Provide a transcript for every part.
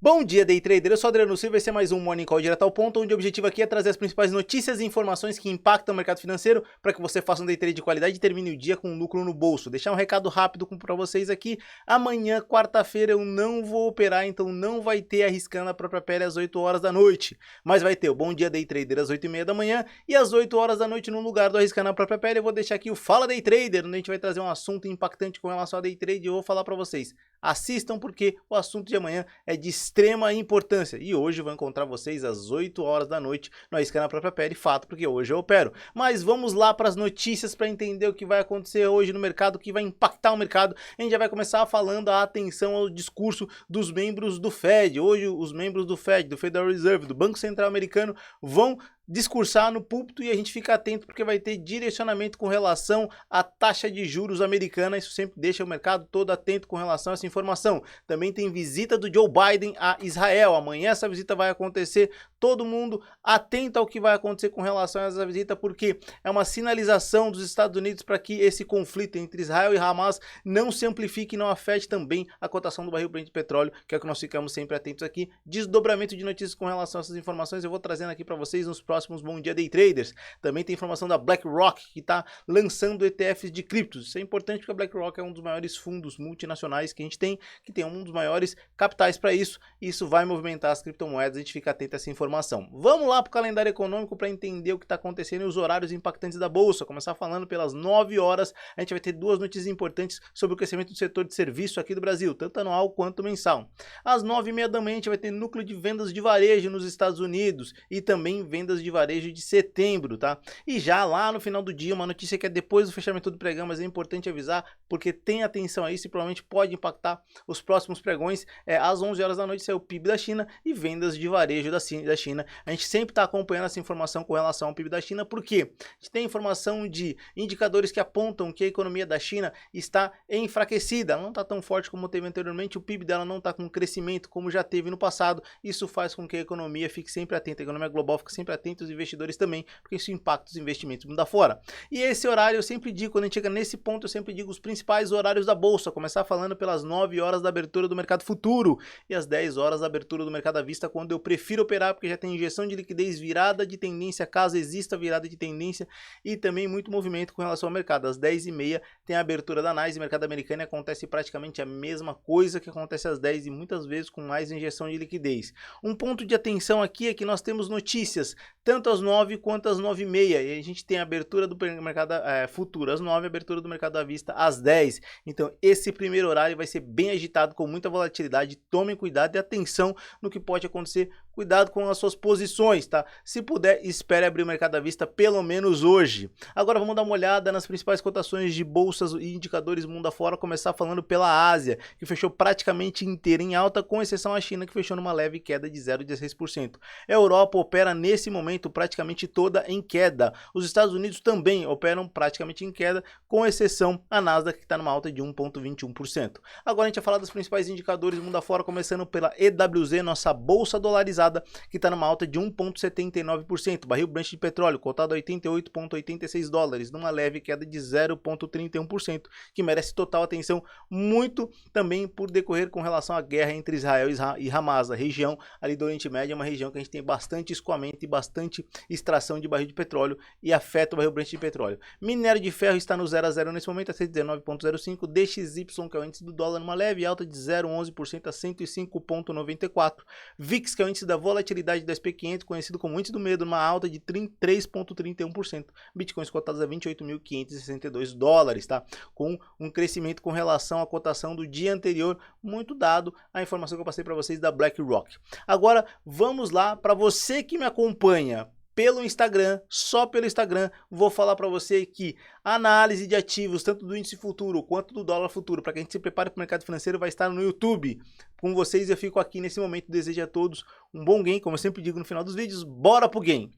Bom dia, Day Trader. Eu sou Adriano Silva e esse é mais um Morning Call direto ao ponto, onde o objetivo aqui é trazer as principais notícias e informações que impactam o mercado financeiro para que você faça um Day Trade de qualidade e termine o dia com um lucro no bolso. Deixar um recado rápido para vocês aqui. Amanhã, quarta-feira, eu não vou operar, então não vai ter arriscando a própria pele às 8 horas da noite. Mas vai ter o Bom Dia Day Trader às 8h30 da manhã e às 8 horas da noite no lugar do arriscando a própria pele. Eu vou deixar aqui o Fala Day Trader, onde a gente vai trazer um assunto impactante com relação a Day Trade e eu vou falar para vocês. Assistam porque o assunto de amanhã é de extrema importância. E hoje eu vou encontrar vocês às 8 horas da noite no Arriscando a Própria Pele, fato, porque hoje eu opero. Mas vamos lá para as notícias para entender o que vai acontecer hoje no mercado, o que vai impactar o mercado. A gente já vai começar falando a atenção ao discurso dos membros do Fed. Hoje os membros do Fed, do Federal Reserve, do Banco Central Americano, vão discursar no púlpito e a gente fica atento porque vai ter direcionamento com relação à taxa de juros americana. Isso sempre deixa o mercado todo atento com relação a essa informação. Também tem visita do Joe Biden a Israel. Amanhã essa visita vai acontecer, todo mundo atento ao que vai acontecer com relação a essa visita, porque é uma sinalização dos Estados Unidos para que esse conflito entre Israel e Hamas não se amplifique e não afete também a cotação do barril Brent de petróleo, que é o que nós ficamos sempre atentos aqui. Desdobramento de notícias com relação a essas informações eu vou trazendo aqui para vocês nos próximos Bom Dia Day Traders. Também tem informação da BlackRock, que está lançando ETFs de criptos. Isso é importante porque a BlackRock é um dos maiores fundos multinacionais que a gente tem, que tem um dos maiores capitais para isso, e isso vai movimentar as criptomoedas, a gente fica atento a essa informação. Vamos lá para o calendário econômico para entender o que está acontecendo e os horários impactantes da Bolsa. Começar falando pelas 9 horas, a gente vai ter duas notícias importantes sobre o crescimento do setor de serviço aqui do Brasil, tanto anual quanto mensal. Às 9h30 da manhã, a gente vai ter núcleo de vendas de varejo nos Estados Unidos e também vendas de varejo de setembro, tá? E já lá no final do dia, uma notícia que é depois do fechamento do pregão, mas é importante avisar, porque tem atenção a isso e provavelmente pode impactar os próximos pregões. Às 11 horas da noite sai o PIB da China e vendas de varejo da China. A gente sempre está acompanhando essa informação com relação ao PIB da China, porque a gente tem informação de indicadores que apontam que a economia da China está enfraquecida, ela não está tão forte como teve anteriormente, o PIB dela não está com crescimento como já teve no passado. Isso faz com que a economia fique sempre atenta, a economia global fique sempre atenta, os investidores também, porque isso impacta os investimentos mundo afora. E esse horário eu sempre digo, quando a gente chega nesse ponto, eu sempre digo os principais horários da Bolsa, começar falando pelas 9 horas da abertura do mercado futuro e às 10 horas da abertura do mercado à vista, quando eu prefiro operar, porque já tem injeção de liquidez, virada de tendência, caso exista virada de tendência, e também muito movimento com relação ao mercado. Às 10h30 tem a abertura da NYSE, mercado americano, e acontece praticamente a mesma coisa que acontece às 10 e muitas vezes com mais injeção de liquidez. Um ponto de atenção aqui é que nós temos notícias, tanto às 9 quanto às 9h30, e a gente tem a abertura do mercado futuro às 9, abertura do mercado à vista às 10. Então esse primeiro horário vai ser bem agitado, com muita volatilidade. Tomem cuidado e atenção no que pode acontecer, cuidado com as suas posições, tá? Se puder, espere abrir o mercado à vista pelo menos hoje. Agora vamos dar uma olhada nas principais cotações de bolsas e indicadores mundo afora, começar falando pela Ásia, que fechou praticamente inteira em alta, com exceção a China, que fechou numa leve queda de 0,16%. A Europa opera nesse momento praticamente toda em queda. Os Estados Unidos também operam praticamente em queda, com exceção a Nasdaq, que está numa alta de 1,21%. Agora a gente vai falar dos principais indicadores mundo afora, começando pela EWZ, nossa bolsa dolarizada, que está numa alta de 1,79%. Barril Brent de petróleo cotado a 88,86 dólares, numa leve queda de 0,31%, que merece total atenção, muito também por decorrer com relação à guerra entre Israel e Hamas. A região ali do Oriente Médio é uma região que a gente tem bastante escoamento e bastante extração de barril de petróleo e afeta o barril Brent de petróleo. Minério de ferro está no 0 a 0 nesse momento, a 119,05. DXY, que é o índice do dólar, numa leve alta de 0,11% a 105,94. VIX, que é o índice da volatilidade do SP500, conhecido como índice do medo, numa alta de 3,31%. Bitcoins cotados a 28.562 dólares, tá? Com um crescimento com relação à cotação do dia anterior, muito dado a informação que eu passei para vocês da BlackRock. Agora vamos lá, para você que me acompanha pelo Instagram, só pelo Instagram, vou falar para você que a análise de ativos, tanto do índice futuro quanto do dólar futuro, para que a gente se prepare para o mercado financeiro, vai estar no YouTube. Com vocês eu fico aqui nesse momento, desejo a todos um bom game, como eu sempre digo no final dos vídeos, bora pro game!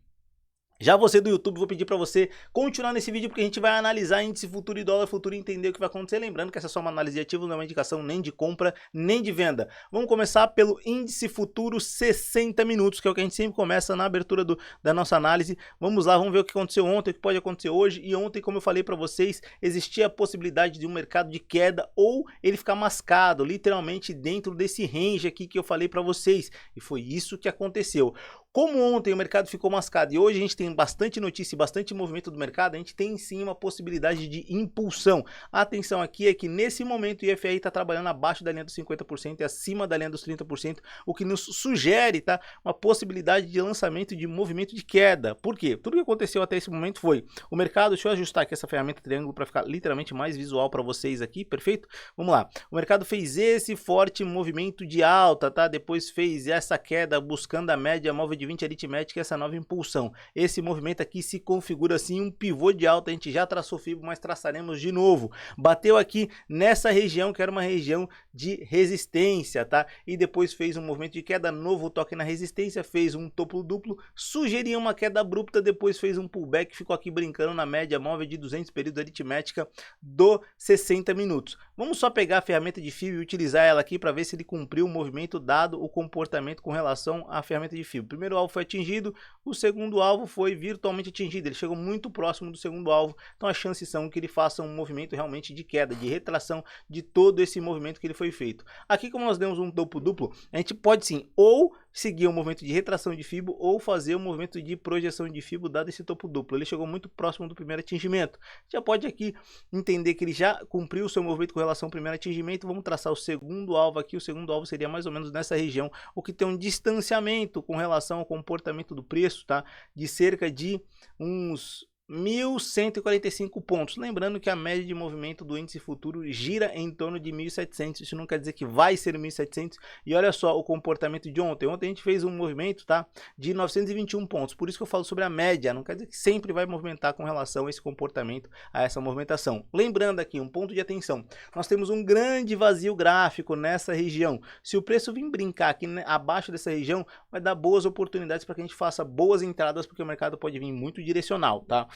Já você do YouTube, vou pedir para você continuar nesse vídeo porque a gente vai analisar índice futuro e dólar futuro e entender o que vai acontecer. Lembrando que essa é só uma análise de ativo, não é uma indicação nem de compra, nem de venda. Vamos começar pelo índice futuro 60 minutos, que é o que a gente sempre começa na abertura da nossa análise. Vamos lá, vamos ver o que aconteceu ontem, o que pode acontecer hoje. E ontem, como eu falei para vocês, existia a possibilidade de um mercado de queda ou ele ficar mascado, literalmente dentro desse range aqui que eu falei para vocês. E foi isso que aconteceu. Como ontem o mercado ficou mascado e hoje a gente tem bastante notícia e bastante movimento do mercado, a gente tem sim uma possibilidade de impulsão. A atenção aqui é que nesse momento o IFR está trabalhando abaixo da linha dos 50% e acima da linha dos 30%, o que nos sugere, tá, uma possibilidade de lançamento de movimento de queda. Por quê? Tudo que aconteceu até esse momento foi o mercado, deixa eu ajustar aqui essa ferramenta triângulo para ficar literalmente mais visual para vocês aqui, perfeito? Vamos lá. O mercado fez esse forte movimento de alta, tá? Depois fez essa queda buscando a média móvel de 20 aritmética, essa nova impulsão. Esse movimento aqui se configura assim um pivô de alta, a gente já traçou FIBO, mas traçaremos de novo. Bateu aqui nessa região, que era uma região de resistência, tá? E depois fez um movimento de queda, novo toque na resistência, fez um topo duplo, sugeria uma queda abrupta, depois fez um pullback, ficou aqui brincando na média móvel de 200 períodos aritmética do 60 minutos. Vamos só pegar a ferramenta de FIBO e utilizar ela aqui para ver se ele cumpriu o movimento dado o comportamento com relação à ferramenta de FIBO. Primeiro alvo foi atingido, o segundo alvo foi virtualmente atingido, ele chegou muito próximo do segundo alvo, então as chances são que ele faça um movimento realmente de queda, de retração de todo esse movimento que ele foi feito. Aqui, como nós demos um topo duplo, a gente pode sim ou seguir o movimento de retração de FIBO ou fazer o movimento de projeção de FIBO dado esse topo duplo. Ele chegou muito próximo do primeiro atingimento. Já pode aqui entender que ele já cumpriu o seu movimento com relação ao primeiro atingimento. Vamos traçar o segundo alvo aqui. O segundo alvo seria mais ou menos nessa região, o que tem um distanciamento com relação ao comportamento do preço, tá? De cerca de uns 1.145 pontos. Lembrando que a média de movimento do índice futuro gira em torno de 1.700. Isso não quer dizer que vai ser 1.700. E olha só o comportamento de ontem. Ontem a gente fez um movimento, tá, de 921 pontos. Por isso que eu falo sobre a média. Não quer dizer que sempre vai movimentar com relação a esse comportamento, a essa movimentação. Lembrando aqui, um ponto de atenção. Nós temos um grande vazio gráfico nessa região. Se o preço vir brincar aqui abaixo dessa região, vai dar boas oportunidades para que a gente faça boas entradas, porque o mercado pode vir muito direcional, tá?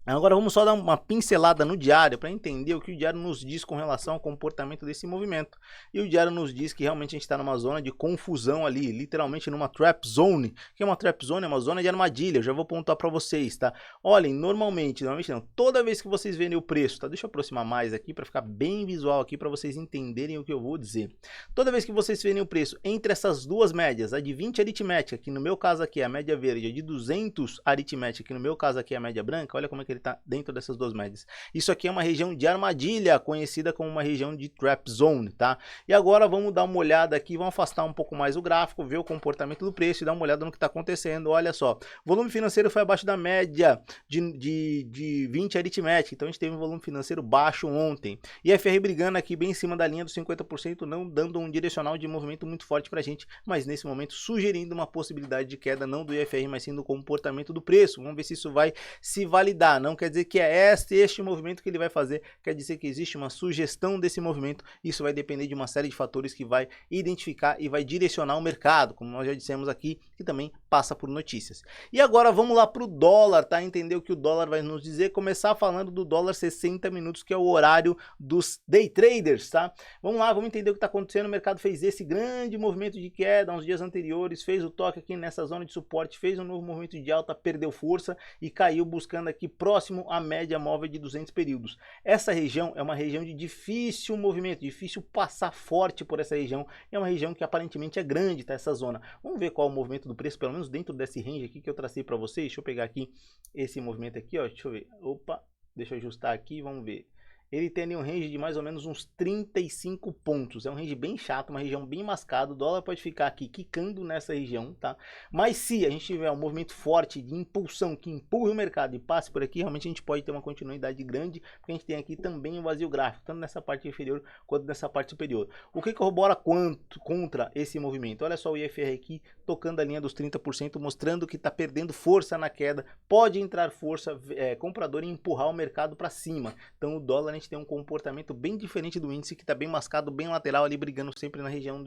Agora vamos só dar uma pincelada no diário para entender o que o diário nos diz com relação ao comportamento desse movimento. E o diário nos diz que realmente a gente está numa zona de confusão ali, literalmente numa trap zone. O que é uma trap zone? É uma zona de armadilha. Eu já vou pontuar para vocês, tá? Olhem, normalmente não, toda vez que vocês verem o preço, tá? Deixa eu aproximar mais aqui para ficar bem visual aqui para vocês entenderem o que eu vou dizer. Toda vez que vocês verem o preço entre essas duas médias, a de 20 aritmética, que no meu caso aqui é a média verde, a de 200 aritmética, que no meu caso aqui é a média branca, olha como é que ele está dentro dessas duas médias. Isso aqui é uma região de armadilha, conhecida como uma região de trap zone, tá? E agora vamos dar uma olhada aqui, vamos afastar um pouco mais o gráfico, ver o comportamento do preço e dar uma olhada no que está acontecendo. Olha só, o volume financeiro foi abaixo da média de 20 aritmética, então a gente teve um volume financeiro baixo ontem. E a FR brigando aqui bem em cima da linha dos 50%, não dando um direcional de movimento muito forte pra gente, mas nesse momento sugerindo uma possibilidade de queda, não do IFR, mas sim do comportamento do preço. Vamos ver se isso vai se validar. Não quer dizer que é este movimento que ele vai fazer, quer dizer que existe uma sugestão desse movimento. Isso vai depender de uma série de fatores que vai identificar e vai direcionar o mercado, como nós já dissemos aqui, que também passa por notícias. E agora vamos lá para o dólar, tá? Entender o que o dólar vai nos dizer, começar falando do dólar 60 minutos, que é o horário dos day traders, tá? Vamos lá, vamos entender o que está acontecendo. O mercado fez esse grande movimento de queda uns dias anteriores, fez o toque aqui nessa zona de suporte, fez um novo movimento de alta, perdeu força e caiu buscando aqui próximo à média móvel de 200 períodos. Essa região é uma região de difícil movimento, difícil passar forte por essa região. É uma região que aparentemente é grande, tá? Essa zona. Vamos ver qual é o movimento do preço, pelo menos dentro desse range aqui que eu tracei para vocês. Deixa eu pegar aqui esse movimento aqui, ó. Deixa eu ver. Opa, deixa eu ajustar aqui, vamos ver. Ele tem ali um range de mais ou menos uns 35 pontos. É um range bem chato, uma região bem mascada. O dólar pode ficar aqui quicando nessa região, tá? Mas se a gente tiver um movimento forte de impulsão que empurre o mercado e passe por aqui, realmente a gente pode ter uma continuidade grande, porque a gente tem aqui também um vazio gráfico, tanto nessa parte inferior quanto nessa parte superior. O que corrobora contra esse movimento? Olha só o IFR aqui tocando a linha dos 30%, mostrando que está perdendo força na queda. Pode entrar força compradora e empurrar o mercado para cima. Então o dólar, a gente tem um comportamento bem diferente do índice, que está bem mascado, bem lateral ali, brigando sempre na região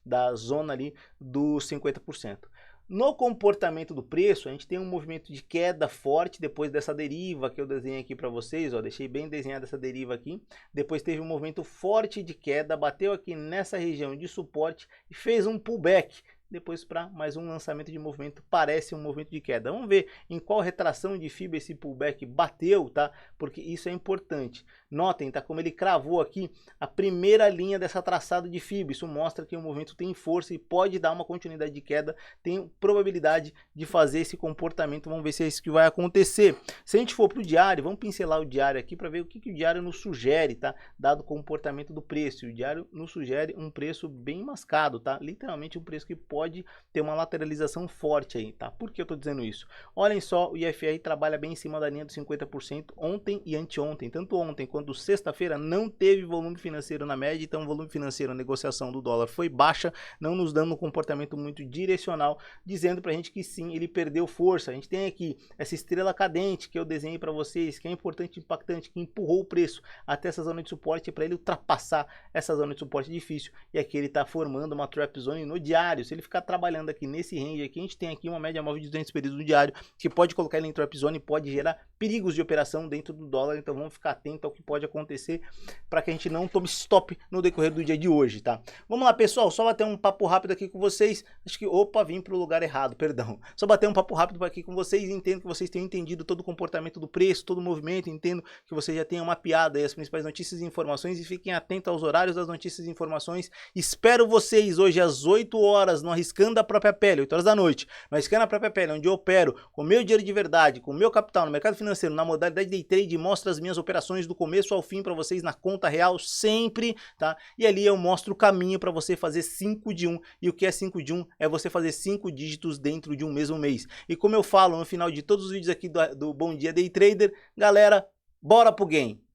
da zona ali dos 50%. No comportamento do preço, a gente tem um movimento de queda forte depois dessa deriva que eu desenhei aqui para vocês, ó, deixei bem desenhada essa deriva aqui. Depois teve um movimento forte de queda, bateu aqui nessa região de suporte e fez um pullback. Depois para mais um lançamento de movimento, parece um movimento de queda. Vamos ver em qual retração de FIBA esse pullback bateu, tá? Porque isso é importante. Notem, tá? Como ele cravou aqui a primeira linha dessa traçada de FIBA. Isso mostra que o movimento tem força e pode dar uma continuidade de queda, tem probabilidade de fazer esse comportamento. Vamos ver se é isso que vai acontecer. Se a gente for para o diário, vamos pincelar o diário aqui para ver o que o diário nos sugere, tá? Dado o comportamento do preço. O diário nos sugere um preço bem mascado, tá? Literalmente um preço que pode ter uma lateralização forte aí, tá? Por que eu tô dizendo isso? Olhem só, o IFR trabalha bem em cima da linha dos 50% ontem e anteontem. Tanto ontem quanto sexta-feira não teve volume financeiro na média, então o volume financeiro, a negociação do dólar foi baixa, não nos dando um comportamento muito direcional, dizendo pra gente que sim, ele perdeu força. A gente tem aqui essa estrela cadente que eu desenhei para vocês, que é importante, impactante, que empurrou o preço até essa zona de suporte para ele ultrapassar essa zona de suporte difícil, e aqui ele tá formando uma trap zone no diário. Se ele ficar trabalhando aqui nesse range aqui, a gente tem aqui uma média móvel de 200 períodos no diário, que pode colocar ele em trap zone e pode gerar perigos de operação dentro do dólar. Então vamos ficar atento ao que pode acontecer para que a gente não tome stop no decorrer do dia de hoje, tá? Vamos lá, pessoal, só bater um papo rápido aqui com vocês. Acho que, opa, vim para o lugar errado, perdão. Só bater um papo rápido aqui com vocês, entendo que vocês tenham entendido todo o comportamento do preço, todo o movimento, entendo que vocês já tenham mapeado aí as principais notícias e informações e fiquem atentos aos horários das notícias e informações. Espero vocês hoje às 8 horas no Arriscando a Própria Pele, 8 horas da noite, no Arriscando a Própria Pele, onde eu opero com meu dinheiro de verdade, com meu capital no mercado financeiro, na modalidade day trade, mostro as minhas operações do começo ao fim para vocês na conta real sempre, tá? E ali eu mostro o caminho para você fazer 5 de 1, e o que é 5 de 1? É você fazer 5 dígitos dentro de um mesmo mês. E como eu falo no final de todos os vídeos aqui do Bom Dia Day Trader, galera, bora pro game!